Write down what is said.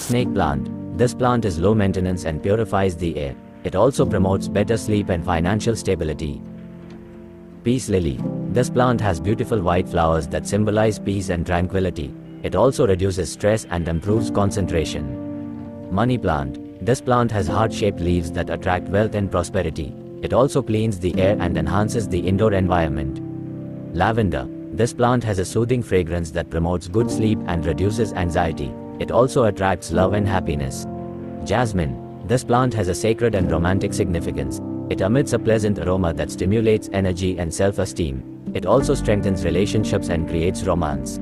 Snake plant. This plant is low maintenance and purifies the air. It also promotes better sleep and financial stability. Peace lily. This plant has beautiful white flowers that symbolize peace and tranquility. It also reduces stress and improves concentration. Money plant. This plant has heart-shaped leaves that attract wealth and prosperity. It also cleans the air and enhances the indoor environment. Lavender. This plant has a soothing fragrance that promotes good sleep and reduces anxiety. It also attracts love and happiness. Jasmine. This plant has a sacred and romantic significance. It emits a pleasant aroma that stimulates energy and self-esteem. It also strengthens relationships and creates romance.